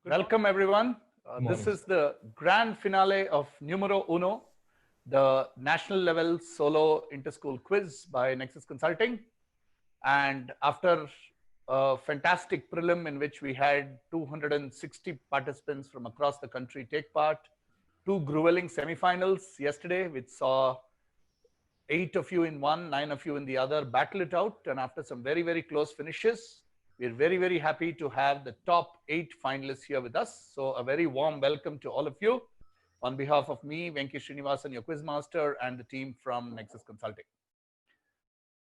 Welcome everyone. This is the grand finale of Numero Uno, the national level solo inter-school quiz by Nexus Consulting. And after a fantastic prelim in which we had 260 participants from across the country take part, two grueling semifinals yesterday, which saw 8 of you in one, 9 of you in the other battle it out. And after some very, very close finishes, we're very, very happy to have the top 8 finalists here with us. So a very warm welcome to all of you on behalf of me, Venki Srinivasan, your quizmaster, and the team from Nexus Consulting.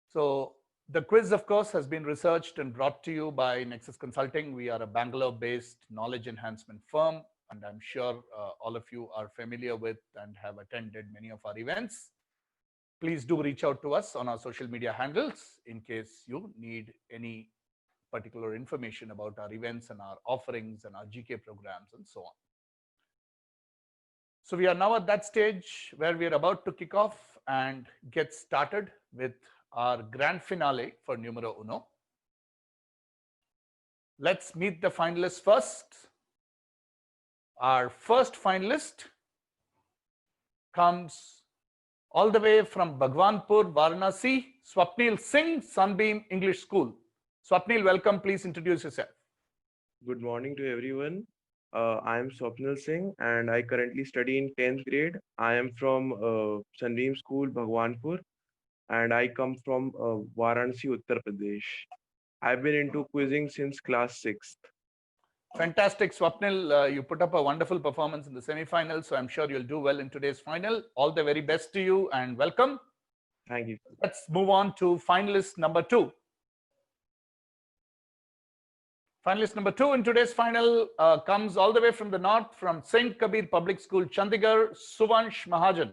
So the quiz, of course, has been researched and brought to you by Nexus Consulting. We are a Bangalore-based knowledge enhancement firm, and I'm sure all of you are familiar with and have attended many of our events. Please do reach out to us on our social media handles in case you need any particular information about our events and our offerings and our GK programs and so on. So we are now at that stage where we are about to kick off and get started with our grand finale for Numero Uno. Let's meet the finalists first. Our first finalist comes all the way from Bhagwanpur, Varanasi, Swapnil Singh, Sunbeam English School. Swapnil, welcome. Please introduce yourself. Good morning to everyone. I am Swapnil Singh and I currently study in 10th grade. I am from Sunbeam School, Bhagwanpur, and I come from Varanasi, Uttar Pradesh. I've been into quizzing since class 6th. Fantastic, Swapnil. You put up a wonderful performance in the semi-final, so I'm sure you'll do well in today's final. All the very best to you and welcome. Thank you. Let's move on to finalist number 2. Finalist number 2 in today's final comes all the way from the north, from Saint Kabir Public School, Chandigarh, Suvansh Mahajan.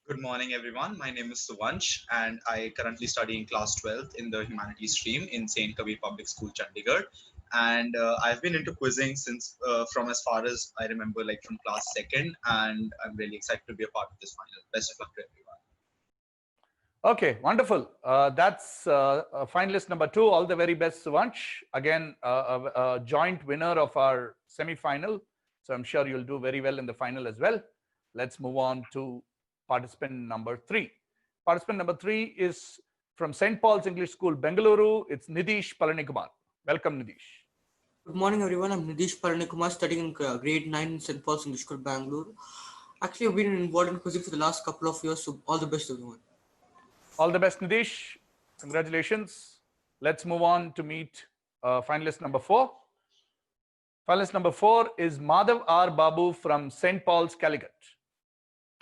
Good morning, everyone. My name is Suvansh, and I currently study in class 12th in the humanities stream in Saint Kabir Public School, Chandigarh. And I've been into quizzing since from as far as I remember, like from class 2nd, and I'm really excited to be a part of this final. Best of luck to everyone. Okay, wonderful. That's finalist number 2. All the very best, Suvansh. Again, a joint winner of our semi-final. So I'm sure you'll do very well in the final as well. Let's move on to participant number 3. Participant number 3 is from St. Paul's English School, Bengaluru. It's Nidish Palanikumar. Welcome, Nidish. Good morning, everyone. I'm Nidish Palanikumar, studying in grade 9 in St. Paul's English School, Bangalore. Actually, I've been involved in quizzing for the last couple of years, so all the best, everyone. All the best, Nidish. Congratulations. Let's move on to meet finalist number 4. Finalist number 4 is Madhav R. Babu from St. Paul's, Calicut.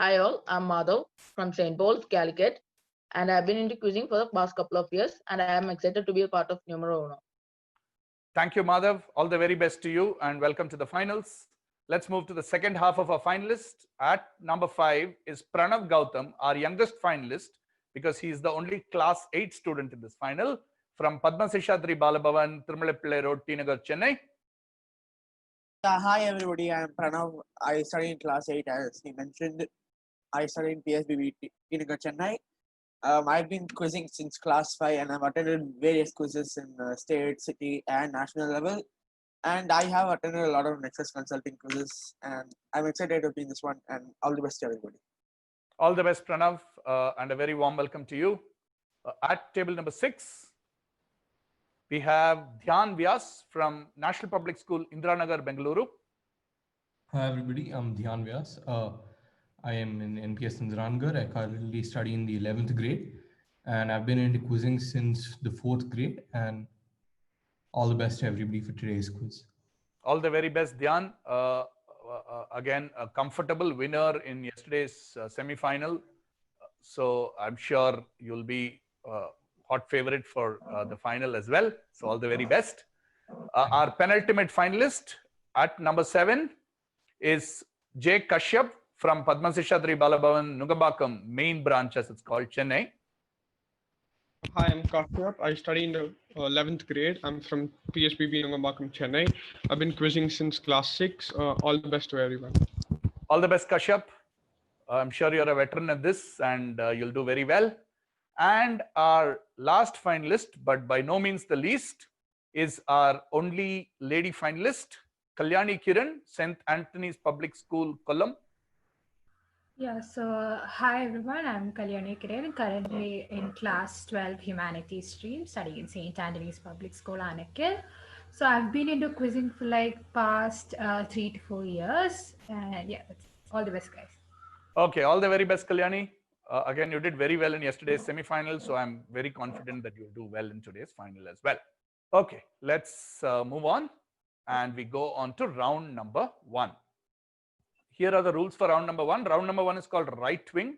Hi all, I'm Madhav from St. Paul's, Calicut, and I've been into quizzing for the past couple of years, and I am excited to be a part of Numero Uno. Thank you, Madhav. All the very best to you and welcome to the finals. Let's move to the second half of our finalist. At number 5 is Pranav Gautam, our youngest finalist, because he is the only class 8 student in this final, from Padma Seshadri Balabhavan, Thirumalapillai Road, T Nagar, Chennai. Hi everybody, I am Pranav. I study in class 8 as he mentioned. I study in PSBB T Nagar, Chennai. I've been quizzing since class 5 and I've attended various quizzes in state, city and national level. And I have attended a lot of Nexus Consulting quizzes and I'm excited to be in this one, and all the best to everybody. All the best, Pranav, and a very warm welcome to you. At table number 6, we have Dhyan Vyas from National Public School, Indiranagar, Bengaluru. Hi everybody, I'm Dhyan Vyas. I am in NPS Indiranagar. I currently study in the 11th grade and I've been into quizzing since the 4th grade, and all the best to everybody for today's quiz. All the very best, Dhyan. Again, a comfortable winner in yesterday's semi-final. So I'm sure you'll be hot favorite for the final as well. So all the very best. Our penultimate finalist at number 7 is J. Kashyap from Padma Seshadri Balabhavan, Nugambakam main branch, as it's called, Chennai. Hi, I'm Kashyap. I study in the 11th grade. I'm from PSBB Nugambakam, Chennai. I've been quizzing since class 6. All the best to everyone. All the best, Kashyap. I'm sure you're a veteran at this and you'll do very well. And our last finalist, but by no means the least, is our only lady finalist, Kalyani Kiran, St. Anthony's Public School, Kollam. Yeah, so hi everyone, I'm Kalyani Kiran, currently in class 12 humanities stream, studying in St. Anthony's Public School, Anakil. So I've been into quizzing for like past 3 to 4 years, and yeah, that's all the best, guys. Okay, all the very best, Kalyani. Again, you did very well in yesterday's semi-final, so I'm very confident that you'll do well in today's final as well. Okay, let's move on, and we go on to round number 1. Here are the rules for round number 1. Round number 1 is called right wing.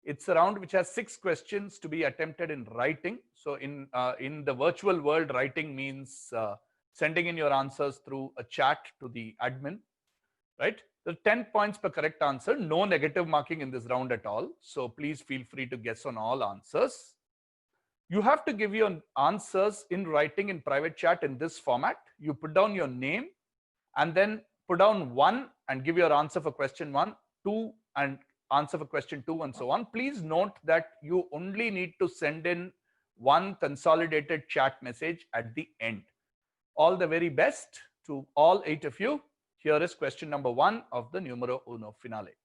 It's a round which has 6 questions to be attempted in writing. So in the virtual world, writing means sending in your answers through a chat to the admin, right? There are 10 points per correct answer. No negative marking in this round at all. So please feel free to guess on all answers. You have to give your answers in writing in private chat in this format. You put down your name and then put down 1 and give your answer for question 1, 2 and answer for question 2 and so on. Please note that you only need to send in 1 consolidated chat message at the end. All the very best to all 8 of you. Here is question number 1 of the Numero Uno finale.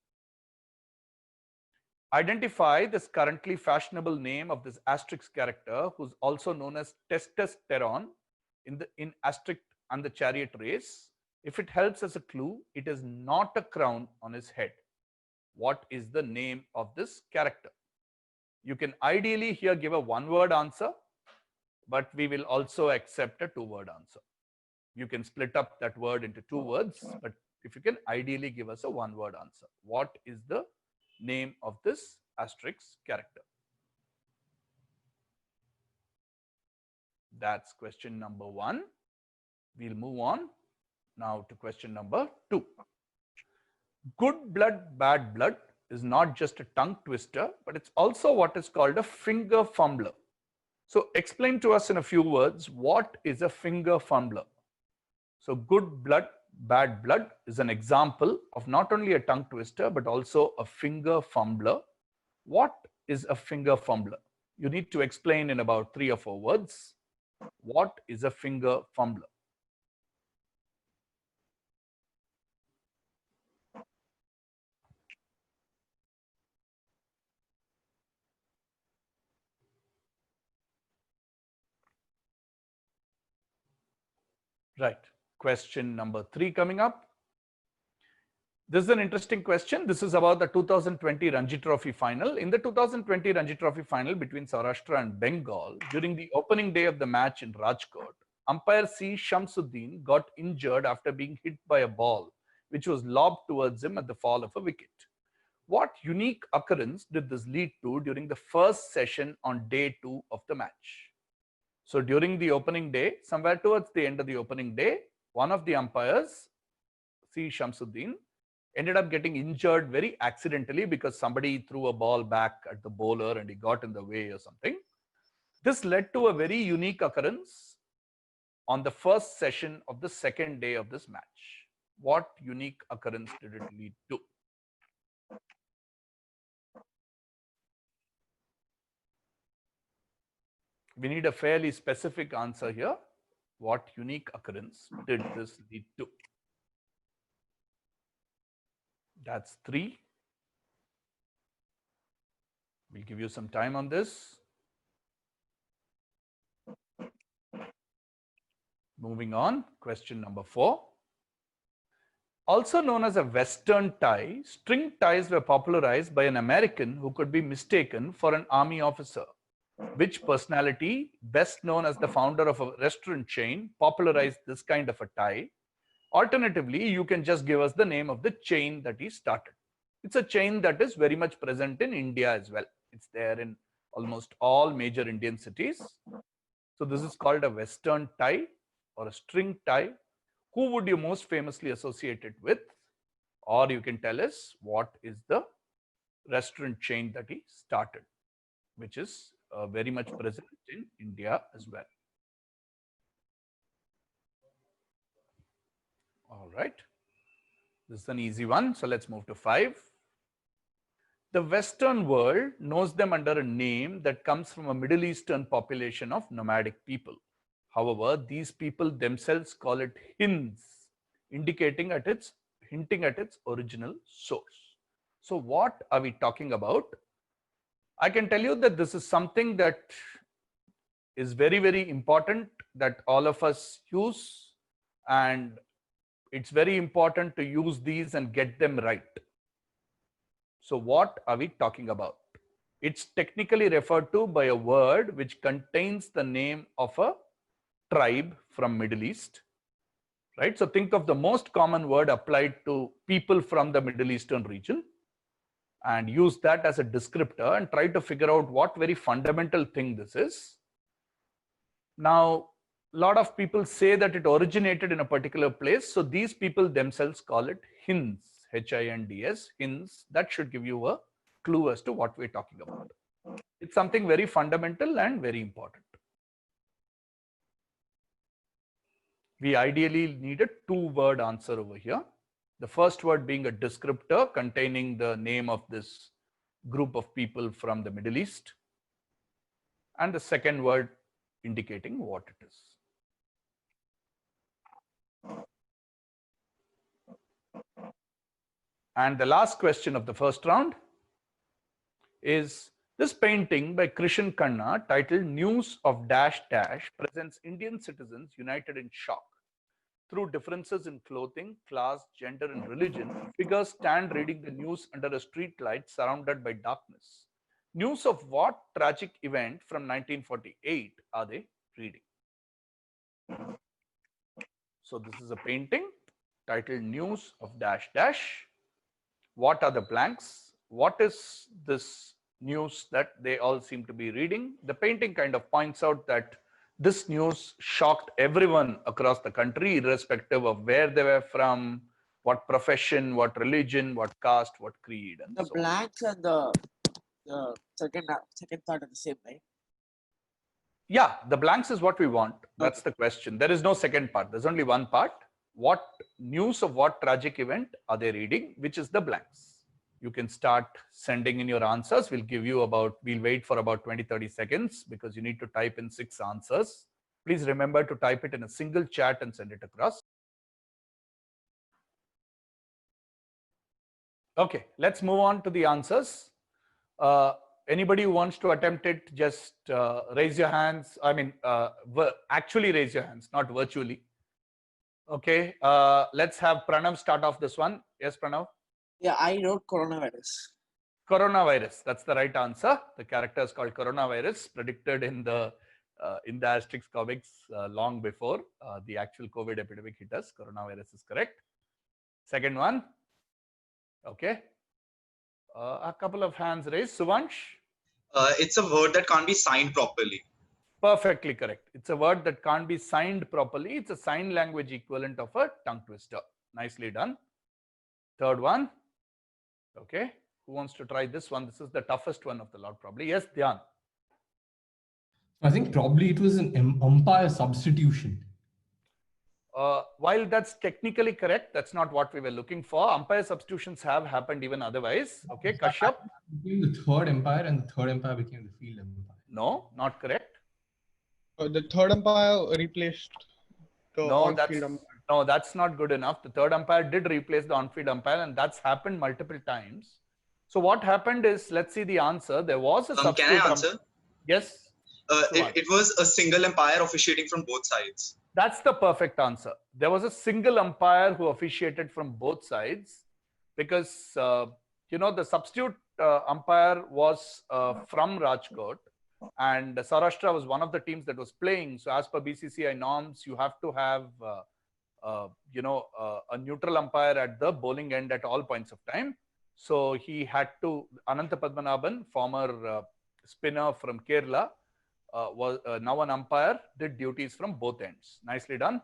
Identify this currently fashionable name of this asterisk character who's also known as testosterone in asterisk and the chariot race. If it helps as a clue, it is not a crown on his head. What is the name of this character? You can ideally here give a 1-word answer, but we will also accept a 2-word answer. You can split up that word into 2 words, but if you can ideally give us a 1-word answer. What is the name of this asterisk character? That's question number 1. We'll move on now to question number 2. Good blood, bad blood is not just a tongue twister, but it's also what is called a finger fumbler. So explain to us in a few words, what is a finger fumbler? So good blood, bad blood is an example of not only a tongue twister, but also a finger fumbler. What is a finger fumbler? You need to explain in about 3 or 4 words. What is a finger fumbler? Right. Question number 3 coming up. This is an interesting question. This is about the 2020 Ranji Trophy final. In the 2020 Ranji Trophy final between Saurashtra and Bengal, during the opening day of the match in Rajkot, umpire C. Shamsuddin got injured after being hit by a ball, which was lobbed towards him at the fall of a wicket. What unique occurrence did this lead to during the first session on day 2 of the match? So during the opening day, somewhere towards the end of the opening day, one of the umpires, C. Shamsuddin, ended up getting injured very accidentally because somebody threw a ball back at the bowler and he got in the way or something. This led to a very unique occurrence on the first session of the second day of this match. What unique occurrence did it lead to? We need a fairly specific answer here. What unique occurrence did this lead to? That's 3. We'll give you some time on this. Moving on, question number 4. Also known as a Western tie, string ties were popularized by an American who could be mistaken for an army officer. Which personality, best known as the founder of a restaurant chain, popularized this kind of a tie? Alternatively, you can just give us the name of the chain that he started. It's a chain that is very much present in India as well. It's there in almost all major Indian cities. So this is called a Western tie or a string tie. Who would you most famously associate it with? Or you can tell us what is the restaurant chain that he started, which is very much present in India as well. All right. This is an easy one. So let's move to 5. The Western world knows them under a name that comes from a Middle Eastern population of nomadic people. However, these people themselves call it hints, hinting at its original source. So what are we talking about? I can tell you that this is something that is very, very important that all of us use, and it's very important to use these and get them right. So what are we talking about? It's technically referred to by a word which contains the name of a tribe from Middle East, right? So think of the most common word applied to people from the Middle Eastern region and use that as a descriptor and try to figure out what very fundamental thing this is. Now, a lot of people say that it originated in a particular place. So these people themselves call it Hinds, Hinds, Hinds. That should give you a clue as to what we're talking about. It's something very fundamental and very important. We ideally need a two-word answer over here. The first word being a descriptor containing the name of this group of people from the Middle East. And the second word indicating what it is. And the last question of the first round is this painting by Krishan Khanna titled News of Dash Dash presents Indian citizens united in shock. Through differences in clothing, class, gender, and religion, figures stand reading the news under a street light surrounded by darkness. News of what tragic event from 1948 are they reading? So this is a painting titled News of Dash Dash. What are the blanks? What is this news that they all seem to be reading? The painting kind of points out that this news shocked everyone across the country, irrespective of where they were from, what profession, what religion, what caste, what creed, and the so blanks and the second part are the same, right? Yeah, the blanks is what we want. That's the question. There is no second part. There's only one part. What news of what tragic event are they reading, which is the blanks. You can start sending in your answers. We'll wait for about 20-30 seconds because you need to type in 6 answers. Please remember to type it in a single chat and send it across. Okay, let's move on to the answers. Anybody who wants to attempt it, just raise your hands. I mean, actually raise your hands, not virtually. Okay, let's have Pranav start off this one. Yes, Pranav? Yeah, I wrote coronavirus. Coronavirus, that's the right answer. The character is called coronavirus, predicted in the Asterix comics long before the actual COVID epidemic hit us. Coronavirus is correct. Second one. Okay. A couple of hands raised. Suvansh? It's a word that can't be signed properly. Perfectly correct. It's a word that can't be signed properly. It's a sign language equivalent of a tongue twister. Nicely done. Third one. Okay. Who wants to try this one? This is the toughest one of the lot, probably. Yes, Dhyan. I think probably it was an umpire substitution. While that's technically correct, that's not what we were looking for. Umpire substitutions have happened even otherwise. Okay, Kashyap? Became the third umpire and the third umpire became the field umpire. No, not correct. The third umpire replaced the on-field umpire. No, that's not good enough. The third umpire did replace the on-field umpire, and that's happened multiple times. So what happened is, let's see the answer. There was a substitute. Can I answer? Yes. It was a single umpire officiating from both sides. That's the perfect answer. There was a single umpire who officiated from both sides because, the substitute umpire was from Rajkot, and Saurashtra was one of the teams that was playing. So as per BCCI norms, you have to have, a neutral umpire at the bowling end at all points of time. So he had to, Ananta Padmanabhan, former spinner from Kerala, was now an umpire, did duties from both ends. Nicely done.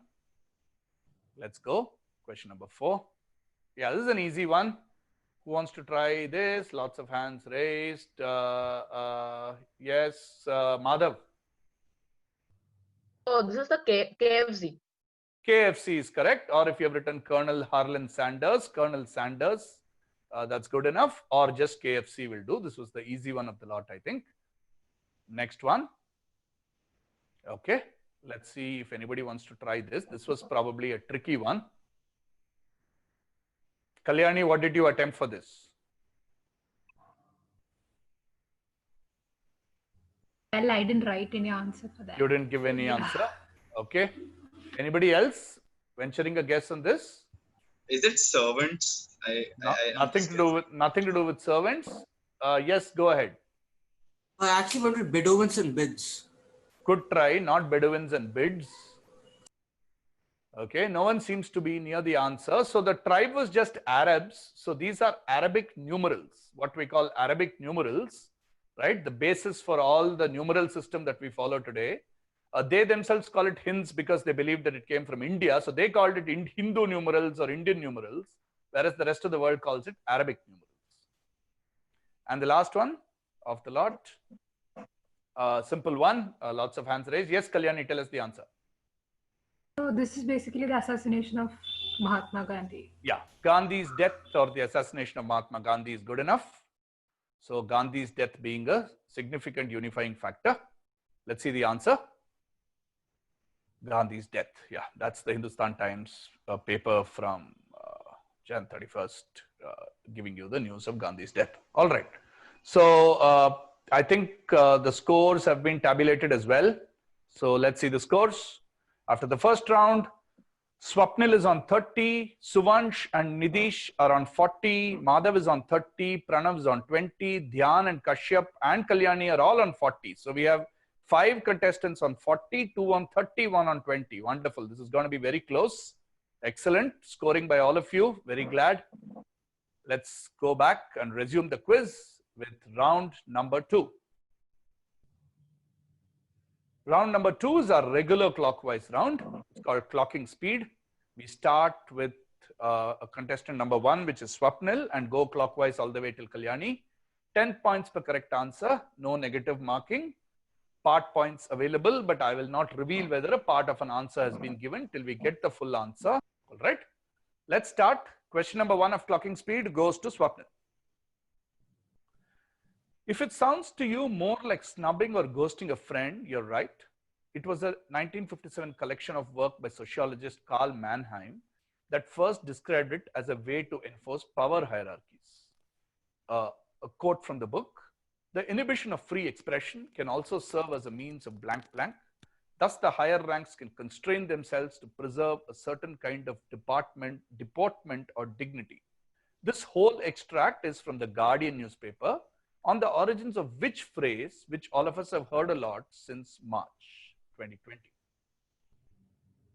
Let's go. Question number 4. Yeah, this is an easy one. Who wants to try this? Lots of hands raised. Yes, Madhav. Oh, this is the KFC. KFC is correct. Or if you have written Colonel Harlan Sanders, Colonel Sanders, that's good enough. Or just KFC will do. This was the easy one of the lot, I think. Next one. Okay, Let's see if anybody wants to try this. This was probably a tricky one. Kalyani, what did you attempt for this? Well, I didn't write any answer for that. You didn't give any answer. Okay. Anybody else venturing a guess on this? Is it servants? Nothing to do with servants. Yes, go ahead. I actually went with Bedouins and Bids. Good try, not Bedouins and Bids. Okay, no one seems to be near the answer. So the tribe was just Arabs. So these are Arabic numerals, what we call Arabic numerals, right? The basis for all the numeral system that we follow today. They themselves call it Hinds because they believe that it came from India. So they called it Hindu numerals or Indian numerals, whereas the rest of the world calls it Arabic numerals. And the last one of the lot, simple one, lots of hands raised. Yes, Kalyani, tell us the answer. So this is basically the assassination of Mahatma Gandhi. Yeah, Gandhi's death or the assassination of Mahatma Gandhi is good enough. So Gandhi's death being a significant unifying factor. Let's see the answer. Gandhi's death. Yeah, that's the Hindustan Times paper from Jan 31st, giving you the news of Gandhi's death. All right. So I think the scores have been tabulated as well. So let's see the scores. After the first round, Swapnil is on 30, Suvansh and Nidish are on 40, Madhav is on 30, Pranav is on 20, Dhyan and Kashyap and Kalyani are all on 40. So we have 5 contestants on 40, 2 on 30, 1 on 20. Wonderful. This is going to be very close. Excellent. Scoring by all of you. Very glad. Let's go back and resume the quiz with round number 2. Round number 2 is our regular clockwise round. It's called clocking speed. We start with a contestant number 1, which is Swapnil, and go clockwise all the way till Kalyani. 10 points per correct answer. No negative marking. Part points available, but I will not reveal whether a part of an answer has been given till we get the full answer. All right. Let's start. Question number 1 of clocking speed goes to Swapnil. If it sounds to you more like snubbing or ghosting a friend, you're right. It was a 1957 collection of work by sociologist Karl Mannheim that first described it as a way to enforce power hierarchies. A quote from the book: "The inhibition of free expression can also serve as a means of blank. Thus, the higher ranks can constrain themselves to preserve a certain kind of deportment or dignity." This whole extract is from the Guardian newspaper, on the origins of which phrase, which all of us have heard a lot since March 2020.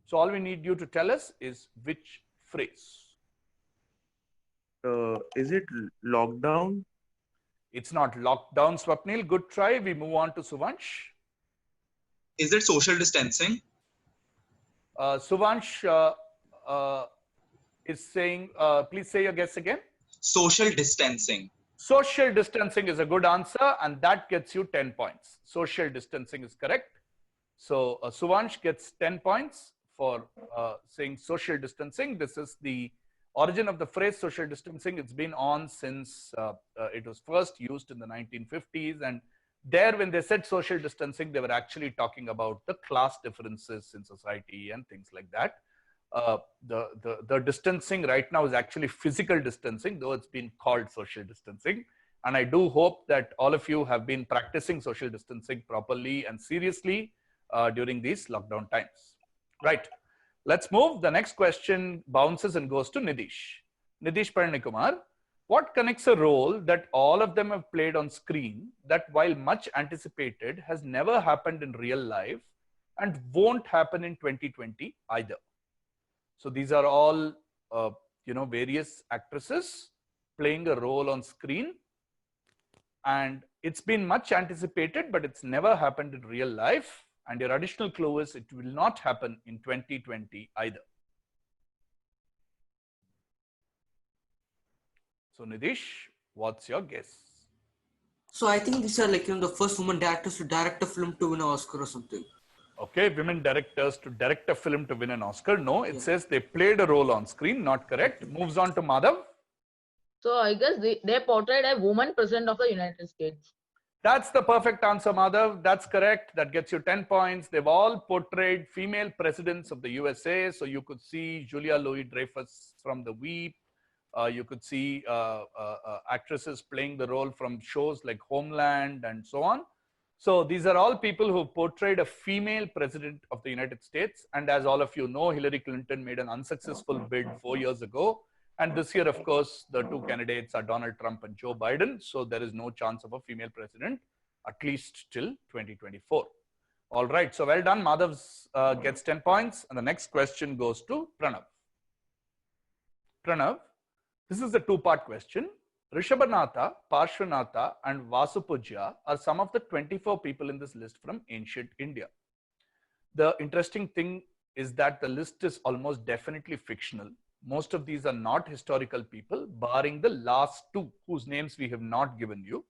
So all we need you to tell us is which phrase. Is it lockdown? It's not lockdown, Swapnil. Good try. We move on to Suvansh. Is it social distancing? Suvansh is saying, please say your guess again. Social distancing. Social distancing is a good answer, and that gets you 10 points. Social distancing is correct. So Suvansh gets 10 points for saying social distancing. This is the origin of the phrase social distancing. It's been on since it was first used in the 1950s. And there, when they said social distancing, they were actually talking about the class differences in society and things like that. The distancing right now is actually physical distancing, though it's been called social distancing. And I do hope that all of you have been practicing social distancing properly and seriously during these lockdown times. Right. Let's move. The next question bounces and goes to Nidish. Nidish Paranikumar, what connects a role that all of them have played on screen that, while much anticipated, has never happened in real life and won't happen in 2020 either? So these are all, various actresses playing a role on screen, and it's been much anticipated, but it's never happened in real life. And your additional clue is it will not happen in 2020 either. So Nidish, what's your guess? So I think these are like, the first woman directors to direct a film to win an Oscar or something. Okay, women directors to direct a film to win an Oscar. No, it says they played a role on screen. Not correct. Moves on to Madhav. So I guess they portrayed a woman president of the United States. That's the perfect answer, Madhav. That's correct. That gets you 10 points. They've all portrayed female presidents of the USA. So you could see Julia Louis-Dreyfus from The Veep. You could see actresses playing the role from shows like Homeland and so on. So these are all people who portrayed a female president of the United States. And as all of you know, Hillary Clinton made an unsuccessful bid 4 years ago. And this year, of course, the two candidates are Donald Trump and Joe Biden. So there is no chance of a female president, at least till 2024. All right. So well done. Madhav gets 10 points. And the next question goes to Pranav. Pranav, this is a two-part question. Rishabhanatha, Parshvanatha, and Vasupujya are some of the 24 people in this list from ancient India. The interesting thing is that the list is almost definitely fictional. Most of these are not historical people, barring the last two, whose names we have not given you,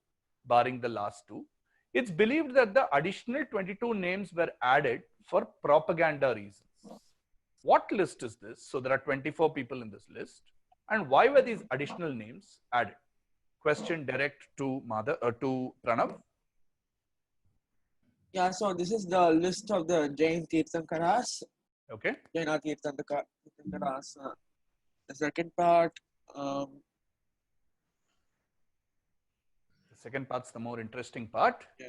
barring the last two. It's believed that the additional 22 names were added for propaganda reasons. What list is this? So there are 24 people in this list. And why were these additional names added? Question direct to to Pranav. Yeah, so this is the list of the Jain Tirthankaras. Okay. Jaina Tirthankaras. The second part. The second part's the more interesting part. Yeah.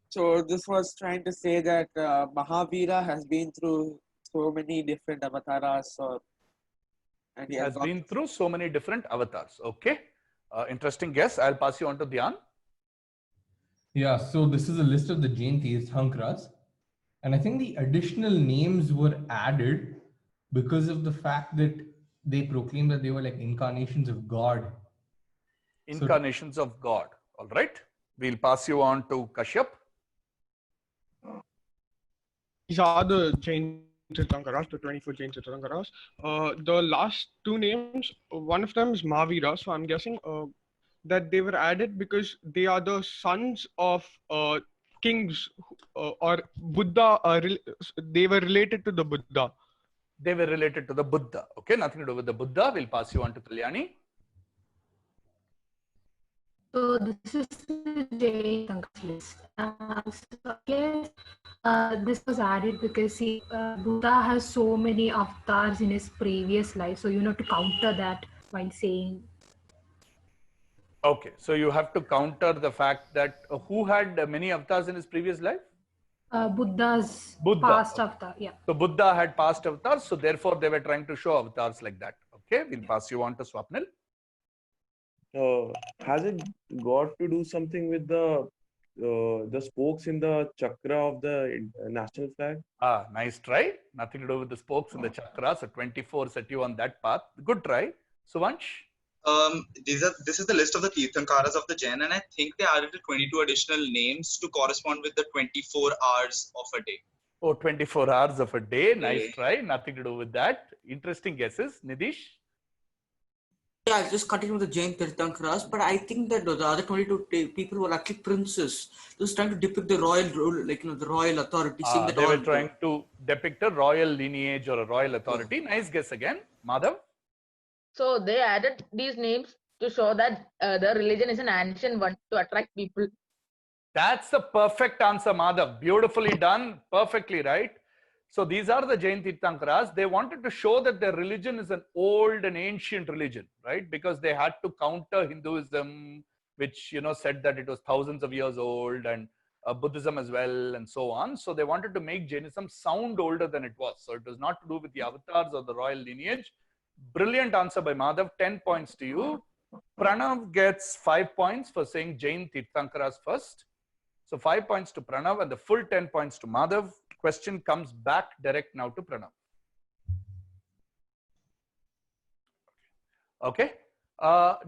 So this was trying to say that Mahavira has been through so many different avatars. And he has been through so many different avatars. Okay. Interesting guess. I'll pass you on to Dhyan. Yeah, so this is a list of the Jain Tirthankaras. And I think the additional names were added because of the fact that they proclaimed that they were like incarnations of God. Incarnations of God. All right. We'll pass you on to Kashyap. These are the Jain Tirthankaras, the 24 Jain Tirthankaras. The last two names, one of them is Mahavira. So I'm guessing that they were added because they are the sons of kings or Buddha. They were related to the Buddha. They were related to the Buddha. Okay, nothing to do with the Buddha. We'll pass you on to Kalyani. So this is the Jain Tirthankaras list. So I guess this was added because Buddha has so many avatars in his previous life. So to counter that while saying. Okay, so you have to counter the fact that who had many avatars in his previous life? Buddha's past avatar, yeah. So Buddha had past avatars, so therefore they were trying to show avatars like that. Okay, we'll pass you on to Swapnil. Has it got to do something with the spokes in the chakra of the national flag? Nice try. Nothing to do with the spokes in the chakra. So 24 set you on that path. Good try. Suvansh? This is the list of the Tirthankaras of the Jain, and I think they added 22 additional names to correspond with the 24 hours of a day. Oh, 24 hours of a day. Nice try. Nothing to do with that. Interesting guesses. Nidish? Yeah, I'll just continue with the Jain Tirthankaras, but I think that the other 22 people were actually princes. Just trying to depict the royal rule, the royal authority. They were trying to depict a royal lineage or a royal authority. Nice guess again. Madhav? So they added these names to show that the religion is an ancient one to attract people. That's the perfect answer, Madhav. Beautifully done. Perfectly right. So these are the Jain Tirthankaras. They wanted to show that their religion is an old and ancient religion, right? Because they had to counter Hinduism, which, said that it was thousands of years old, and Buddhism as well, and so on. So they wanted to make Jainism sound older than it was. So it was not to do with the avatars or the royal lineage. Brilliant answer by Madhav. 10 points to you. Pranav gets 5 points for saying Jain Tirthankaras first. So 5 points to Pranav and the full 10 points to Madhav. Question comes back direct now to Pranav. Okay.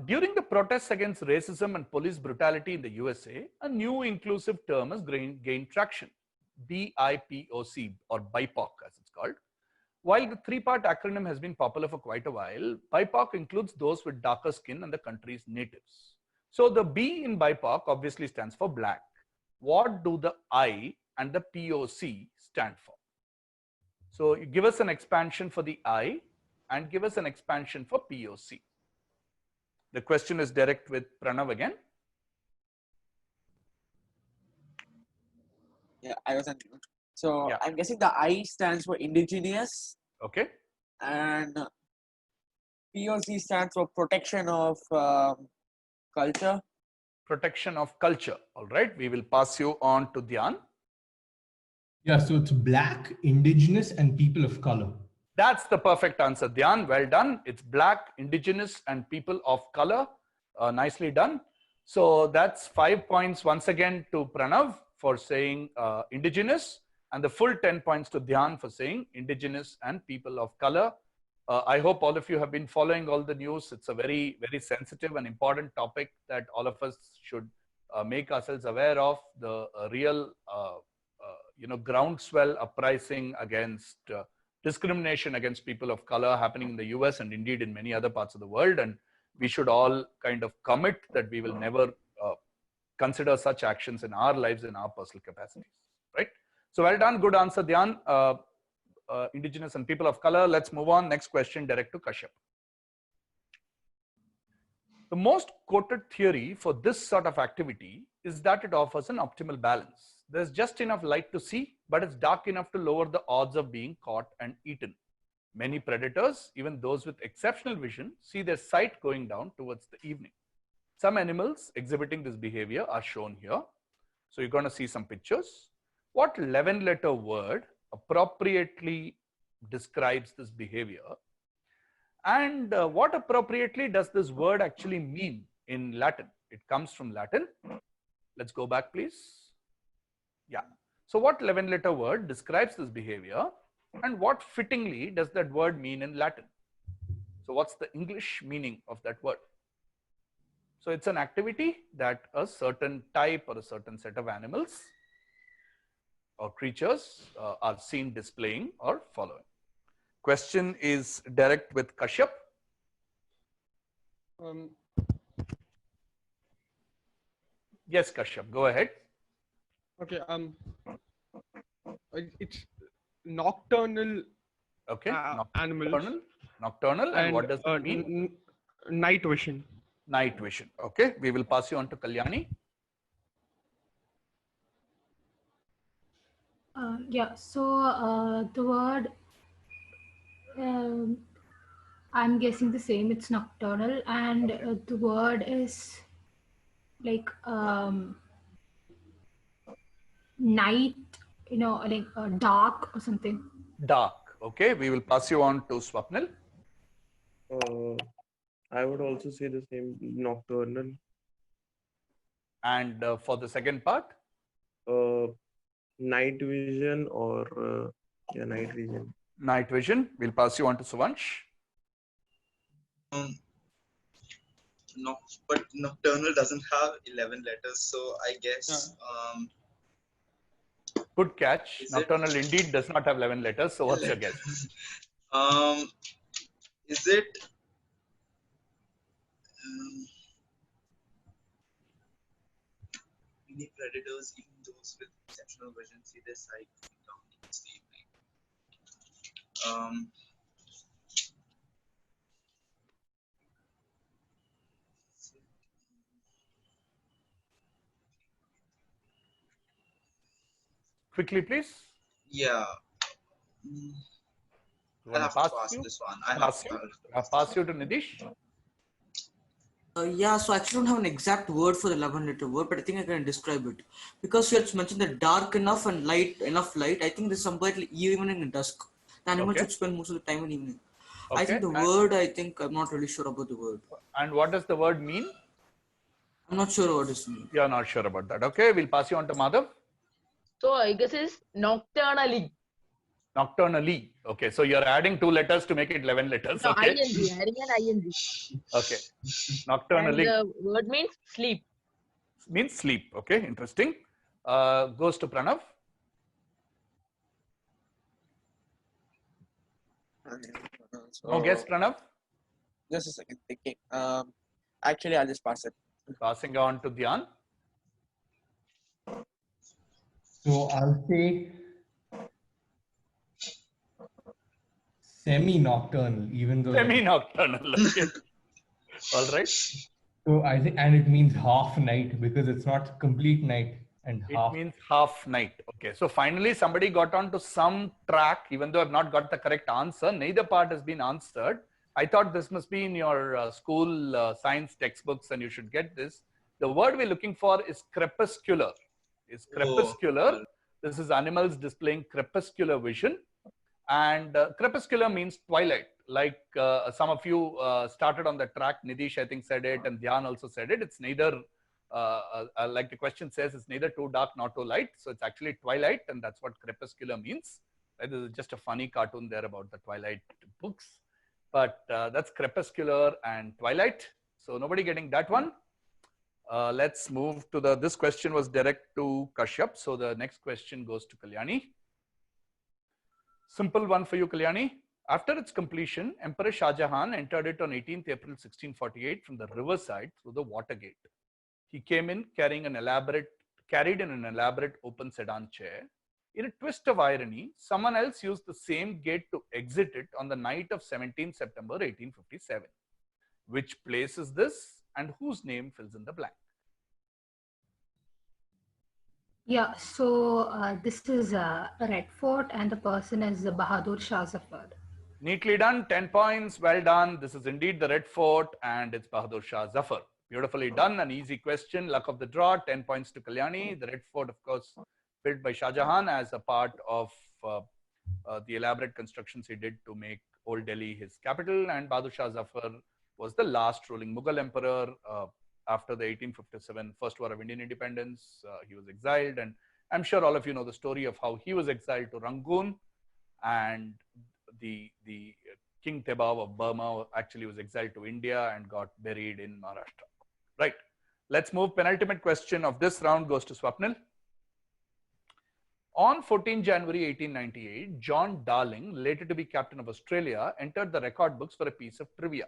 During the protests against racism and police brutality in the USA, a new inclusive term has gained traction. BIPOC, or BIPOC as it's called. While the three-part acronym has been popular for quite a while, BIPOC includes those with darker skin and the country's natives. So the B in BIPOC obviously stands for black. What do the I and the POC stand for? So you give us an expansion for the I. and give us an expansion for POC. The question is direct with Pranav again. Yeah, I was on mute. So Yeah. I'm guessing the I stands for indigenous Okay. and POC stands for protection of culture. Protection of culture. All right. We will pass you on to Dhyan. Yeah, so it's black, indigenous, and people of color. That's the perfect answer, Dhyan. Well done. It's black, indigenous, and people of color. Nicely done. So that's 5 points once again to Pranav for saying indigenous, and the full 10 points to Dhyan for saying indigenous and people of color. I hope all of you have been following all the news. It's a very, very sensitive and important topic that all of us should make ourselves aware of. The real, groundswell uprising against discrimination against people of color happening in the US and indeed in many other parts of the world. And we should all kind of commit that we will never consider such actions in our lives, in our personal capacities, right? So well done. Good answer, Dhyan. Indigenous and people of color. Let's move on. Next question, direct to Kashyap. The most quoted theory for this sort of activity is that it offers an optimal balance. There's just enough light to see, but it's dark enough to lower the odds of being caught and eaten. Many predators, even those with exceptional vision, see their sight going down towards the evening. Some animals exhibiting this behavior are shown here. So you're going to see some pictures. What 11-letter word appropriately describes this behavior? And what appropriately does this word actually mean in Latin? It comes from Latin. Let's go back, please. Yeah. So what 11-letter word describes this behavior? And what fittingly does that word mean in Latin? So what's the English meaning of that word? So it's an activity that a certain type or a certain set of animals or creatures are seen displaying or following. Question is direct with Kashyap. Yes, Kashyap, go ahead. Okay. It's nocturnal. Okay. Animals. Nocturnal. And what does it mean? Night vision. Night vision. Okay. We will pass you on to Kalyani. Yeah. So the word. I'm guessing the same. It's nocturnal, and the word is like night. Like dark or something. Dark. Okay. We will pass you on to Swapnil. I would also say the same, nocturnal. And for the second part? Night vision or night vision. Night vision. We'll pass you on to Suvansh. No, but nocturnal doesn't have 11 letters, so I guess. Good catch. Nocturnal indeed does not have 11 letters. So what's your guess? Is it? Many predators, even those with exceptional vision, see their sight down towards the evening. Quickly, please. Yeah. I'll have to pass this one. I'll pass you to Nidish. Yeah, so I actually don't have an exact word for the 11-letter word, but I think I can describe it. Because you had mentioned that dark enough and enough light, I think there's somewhere evening and dusk. The animal should spend most of the time in evening. Okay. I think the word, I'm not really sure about the word. And what does the word mean? I'm not sure what it means. You're not sure about that. Okay, we'll pass you on to Madhav. So I guess it's nocturnally. Nocturnally. Okay, so you're adding 2 letters to make it 11 letters. No, okay. ing, adding an ing. Okay. Nocturnally. And the word means sleep. Means sleep. Okay, interesting. Goes to Pranav. No guess, Pranav? Just a second, thinking. Actually, I'll just pass it. Passing on to Dhyan. So I'll say Semi-nocturnal, even though Semi-nocturnal. Okay. All right. So I think, and it means half night because it's not complete night and It half. means half night. Okay. So finally, somebody got on to some track, even though I've not got the correct answer. Neither part has been answered. I thought this must be in your school science textbooks and you should get this. The word we're looking for is crepuscular. Is crepuscular. Oh. This is animals displaying crepuscular vision. And crepuscular means twilight. Like some of you started on the track. Nidish, I think, said it, and Dhyan also said it. It's neither, like the question says, it's neither too dark nor too light. So it's actually twilight, and that's what crepuscular means. Right? This is just a funny cartoon there about the Twilight books. But that's crepuscular and twilight. So nobody getting that one. Let's move to this question was direct to Kashyap. So the next question goes to Kalyani. Simple one for you, Kalyani. After its completion, Emperor Shah Jahan entered it on 18th April 1648 from the riverside through the water gate. He came in carried in an elaborate open sedan chair. In a twist of irony, someone else used the same gate to exit it on the night of 17 September 1857. Which place is this and whose name fills in the blank? Yeah, so this is Red Fort and the person is Bahadur Shah Zafar. Neatly done, 10 points, well done. This is indeed the Red Fort and it's Bahadur Shah Zafar. Beautifully done, an easy question, luck of the draw, 10 points to Kalyani. The Red Fort, of course, built by Shah Jahan as a part of the elaborate constructions he did to make Old Delhi his capital, and Bahadur Shah Zafar was the last ruling Mughal emperor after the 1857 First War of Indian Independence. He was exiled, and I'm sure all of you know the story of how he was exiled to Rangoon, and the King Tebab of Burma actually was exiled to India and got buried in Maharashtra. Right. Let's move. Penultimate question of this round goes to Swapnil. On 14 January 1898, John Darling, later to be captain of Australia, entered the record books for a piece of trivia.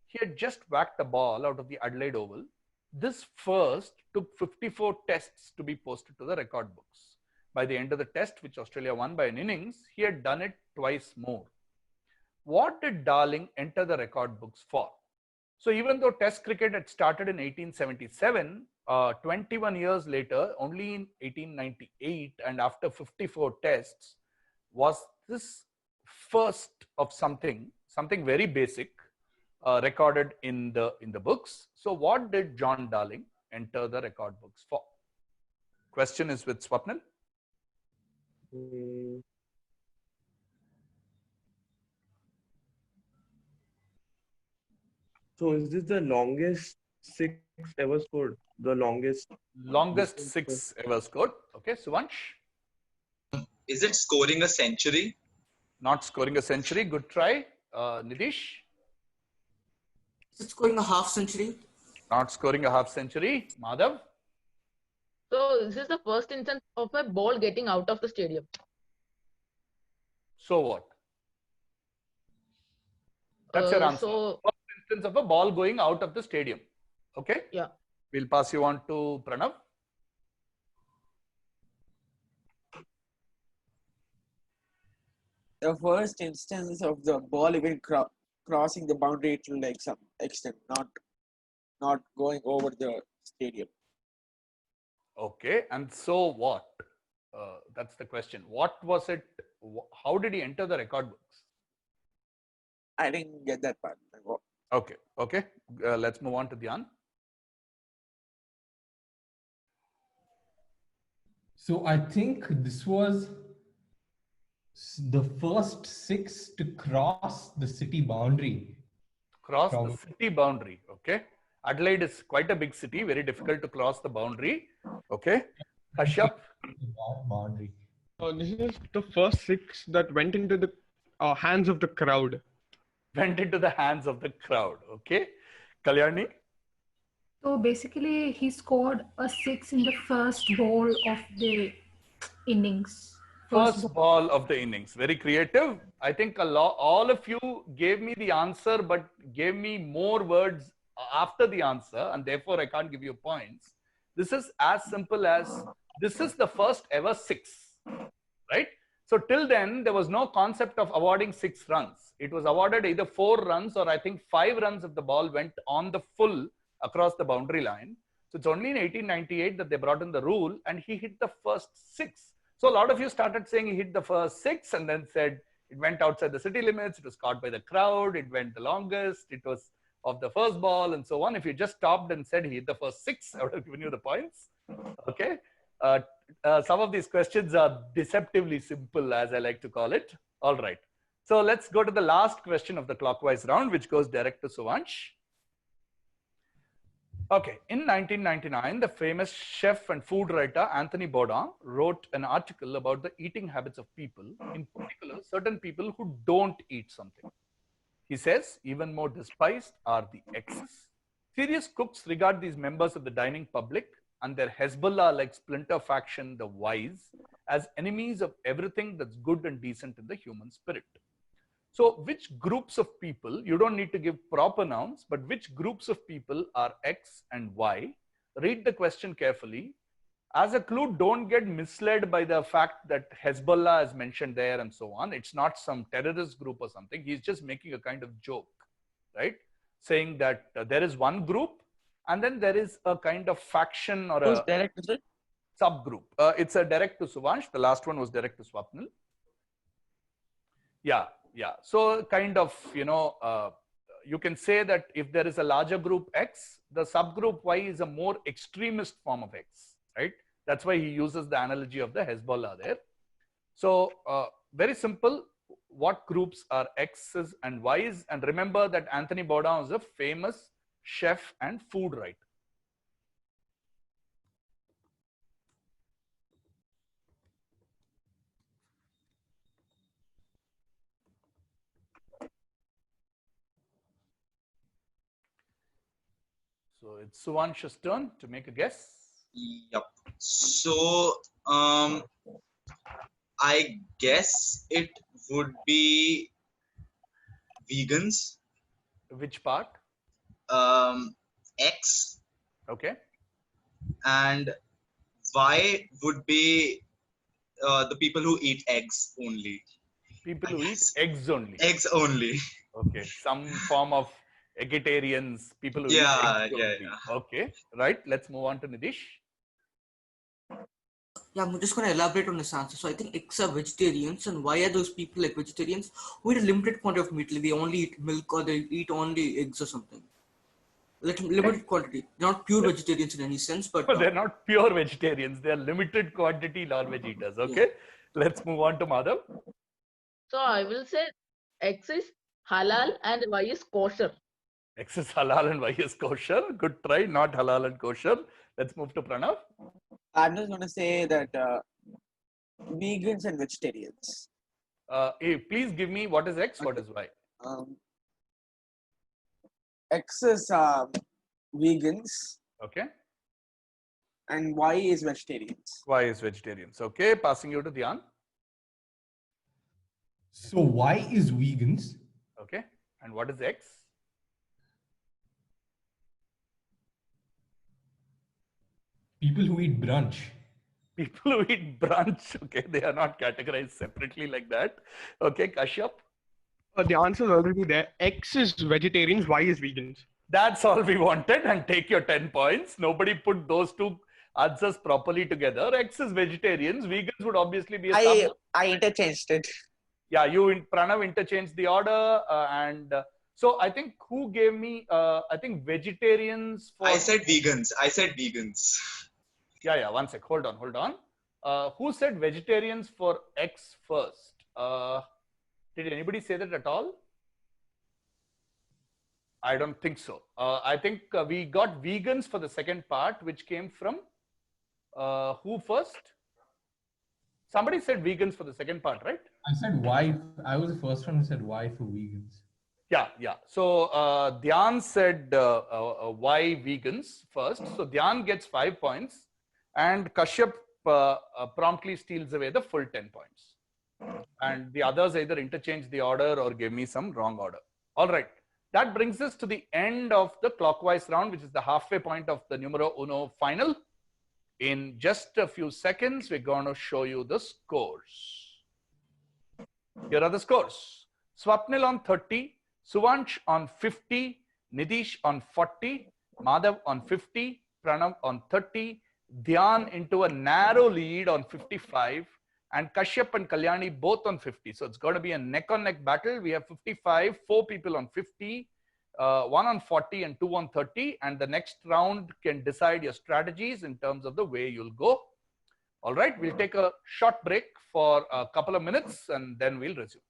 He had just whacked a ball out of the Adelaide Oval. This first took 54 tests to be posted to the record books. By the end of the test, which Australia won by an innings, he had done it twice more. What did Darling enter the record books for? So even though Test cricket had started in 1877, 21 years later, only in 1898 and after 54 tests, was this first of something very basic recorded in the books. So what did John Darling enter the record books for? Question is with Swapnil. So is this the longest six ever scored? The longest Six ever scored. Okay, Suvansh. Is it scoring a century? Not scoring a century. Good try. Nidish. Is it scoring a half century? Not scoring a half century. Madhav. So this is the first instance of a ball getting out of the stadium. So what? That's your answer. So First instance of a ball going out of the stadium. Okay? Yeah. We'll pass you on to Pranav. The first instance of the ball even crossing the boundary to like some extent, not going over the stadium. Okay. And so what? That's the question. What was it? How did he enter the record books? I didn't get that part. Okay. Okay. Let's move on to Dhyan. So I think this was the first six to cross the city boundary. Cross the city boundary. Okay. Adelaide is quite a big city, very difficult to cross the boundary. Okay. Kashyap. Boundary. This is the first six that went into the hands of the crowd. Went into the hands of the crowd. Okay. Kalyani. So basically, he scored a 6 in the first ball of the innings. First ball of the innings. Very creative. I think all of you gave me the answer, but gave me more words after the answer, and therefore I can't give you points. This is as simple as this is the first ever 6, right? So till then, there was no concept of awarding 6 runs. It was awarded either 4 runs or I think 5 runs if the ball went on the full across the boundary line. So it's only in 1898 that they brought in the rule, and he hit the first 6. So a lot of you started saying he hit the first 6 and then said it went outside the city limits, it was caught by the crowd, it went the longest, it was of the first ball and so on. If you just stopped and said he hit the first 6, I would have given you the points. Okay. Some of these questions are deceptively simple, as I like to call it. All right. So let's go to the last question of the clockwise round, which goes direct to Suvansh. Okay. In 1999, the famous chef and food writer Anthony Bourdain wrote an article about the eating habits of people, in particular, certain people who don't eat something. He says, even more despised are the X's. Serious cooks regard these members of the dining public and their Hezbollah-like splinter faction, the Y's, as enemies of everything that's good and decent in the human spirit. So which groups of people, you don't need to give proper nouns, but which groups of people are X and Y? Read the question carefully. As a clue, don't get misled by the fact that Hezbollah is mentioned there and so on. It's not some terrorist group or something. He's just making a kind of joke, right? Saying that there is one group and then there is a kind of faction or Who's a direct to it? subgroup. It's a direct to Suvansh. The last one was direct to Swapnil. Yeah. So kind of, you can say that if there is a larger group X, the subgroup Y is a more extremist form of X, right? That's why he uses the analogy of the Hezbollah there. So very simple. What groups are X's and Y's? And remember that Anthony Bourdain is a famous chef and food writer. So it's Suvansh's turn to make a guess. Yep. So I guess it would be vegans. Which part? X. Okay. And Y would be the people who eat eggs only. People who eat eggs only. Eggs only. Okay. Some form of vegetarians, people who eat eggs only. Okay. Right. Let's move on to Nidish. Yeah, I'm just going to elaborate on this answer. So I think X are vegetarians, and why are those people like vegetarians who eat a limited quantity of meat? Like they only eat milk or they eat only eggs or something. Like limited quantity. They're not pure vegetarians in any sense, but they're not pure vegetarians. They're limited quantity non-veg eaters. Okay. Yeah. Let's move on to Madhav. So I will say X is halal and Y is kosher. X is halal and Y is kosher. Good try. Not halal and kosher. Let's move to Pranav. I'm just going to say that vegans and vegetarians. Hey, please give me what is X, what is Y. X is vegans. Okay. And Y is vegetarians. Y is vegetarians. Okay. Passing you to Dhyan. So Y is vegans. Okay. And what is X? People who eat brunch. People who eat brunch. Okay. They are not categorized separately like that. Okay. Kashyap. The answer is already there. X is vegetarians, Y is vegans. That's all we wanted, and take your 10 points. Nobody put those two answers properly together. X is vegetarians. Vegans would obviously be a I interchanged it. Yeah, Pranav interchanged the order. So I think who gave me, I think vegetarians for... I said vegans. Yeah. One sec. Hold on. Who said vegetarians for X first? Did anybody say that at all? I don't think so. I think we got vegans for the second part, which came from who first? Somebody said vegans for the second part, right? I said Y. I was the first one who said Y for vegans. Yeah. So Dhyan said Y vegans first. So Dhyan gets 5 points and Kashyap promptly steals away the full 10 points. And the others either interchange the order or give me some wrong order. All right. That brings us to the end of the clockwise round, which is the halfway point of the Numero Uno final. In just a few seconds, we're going to show you the scores. Here are the scores. Swapnil on 30, Suvansh on 50, Nidish on 40, Madhav on 50, Pranav on 30, Dhyan into a narrow lead on 55, and Kashyap and Kalyani both on 50. So it's going to be a neck-on-neck battle. We have 55, 4 people on 50, 1 on 40 and 2 on 30. And the next round can decide your strategies in terms of the way you'll go. All right, we'll take a short break for a couple of minutes and then we'll resume.